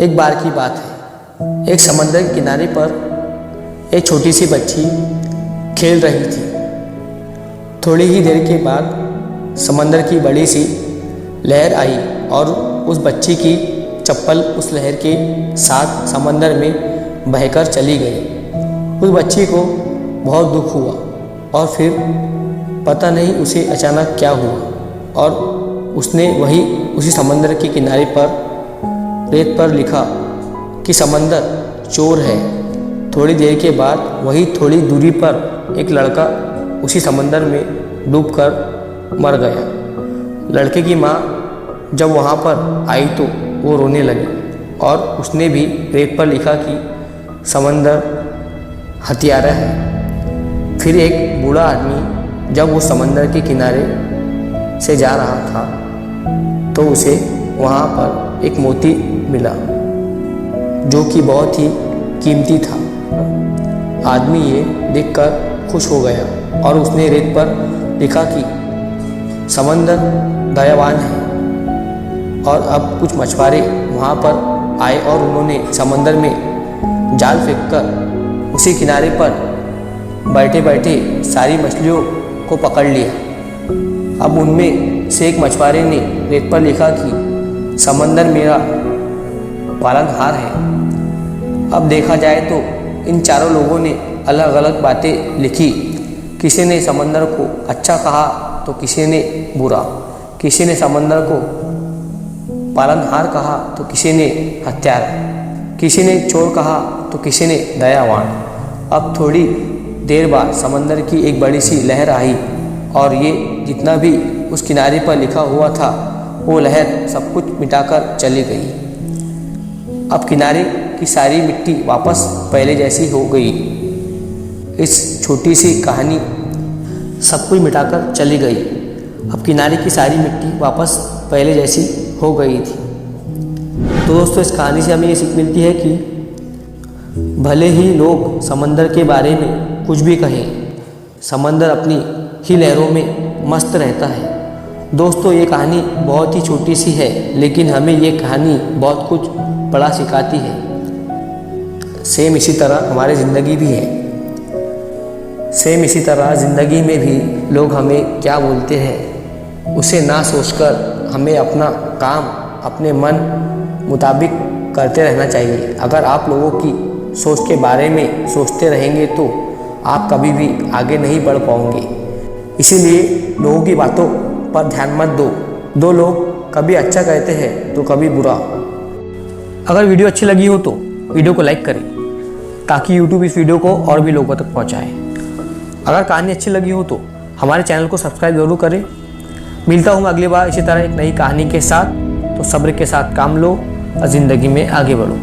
एक बार की बात है, एक समंदर के किनारे पर एक छोटी सी बच्ची खेल रही थी। थोड़ी ही देर के बाद समंदर की बड़ी सी लहर आई और उस बच्ची की चप्पल उस लहर के साथ समंदर में बहकर चली गई। उस बच्ची को बहुत दुख हुआ और फिर पता नहीं उसे अचानक क्या हुआ और उसने उसी समंदर के किनारे पर रेत पर लिखा कि समंदर चोर है। थोड़ी देर के बाद थोड़ी दूरी पर एक लड़का उसी समंदर में डूबकर मर गया। लड़के की माँ जब वहाँ पर आई तो वो रोने लगी और उसने भी रेत पर लिखा कि समंदर हत्यारा है। फिर एक बूढ़ा आदमी जब उस समंदर के किनारे से जा रहा था तो उसे वहाँ पर एक मोती मिला जो कि बहुत ही कीमती था। आदमी ये देखकर खुश हो गया और उसने रेत पर लिखा कि समंदर दयावान है। और अब कुछ मछुआरे वहाँ पर आए और उन्होंने समंदर में जाल फेंककर उसी किनारे पर बैठे बैठे सारी मछलियों को पकड़ लिया। अब उनमें से एक मछुआरे ने रेत पर लिखा कि समंदर मेरा पालनहार है। अब देखा जाए तो इन चारों लोगों ने अलग अलग बातें लिखी। किसी ने समंदर को अच्छा कहा तो किसी ने बुरा, किसी ने समंदर को पालनहार कहा तो किसी ने हत्यारा, किसी ने चोर कहा तो किसी ने दयावान। अब थोड़ी देर बाद समंदर की एक बड़ी सी लहर आई और ये जितना भी उस किनारे पर लिखा हुआ था वो लहर सब कुछ मिटाकर चली गई। अब किनारे की सारी मिट्टी वापस पहले जैसी हो गई। इस छोटी सी कहानी सब कुछ मिटाकर चली गई। अब किनारे की सारी मिट्टी वापस पहले जैसी हो गई थी। तो दोस्तों, इस कहानी से हमें ये सीख मिलती है कि भले ही लोग समंदर के बारे में कुछ भी कहें, समंदर अपनी ही लहरों में मस्त रहता है। दोस्तों, ये कहानी बहुत ही छोटी सी है लेकिन हमें ये कहानी बहुत कुछ बड़ा सिखाती है। सेम इसी तरह हमारी ज़िंदगी भी है। सेम इसी तरह ज़िंदगी में भी लोग हमें क्या बोलते हैं उसे ना सोचकर हमें अपना काम अपने मन मुताबिक करते रहना चाहिए। अगर आप लोगों की सोच के बारे में सोचते रहेंगे तो आप कभी भी आगे नहीं बढ़ पाओगे। इसीलिए लोगों की बातों पर ध्यान मत दो। दो लोग कभी अच्छा कहते हैं तो कभी बुरा। अगर वीडियो अच्छी लगी हो तो वीडियो को लाइक करें ताकि यूट्यूब इस वीडियो को और भी लोगों तक पहुंचाए। अगर कहानी अच्छी लगी हो तो हमारे चैनल को सब्सक्राइब जरूर करें। मिलता हूँ अगली बार इसी तरह एक नई कहानी के साथ। तो सब्र के साथ काम लो और ज़िंदगी में आगे बढ़ो।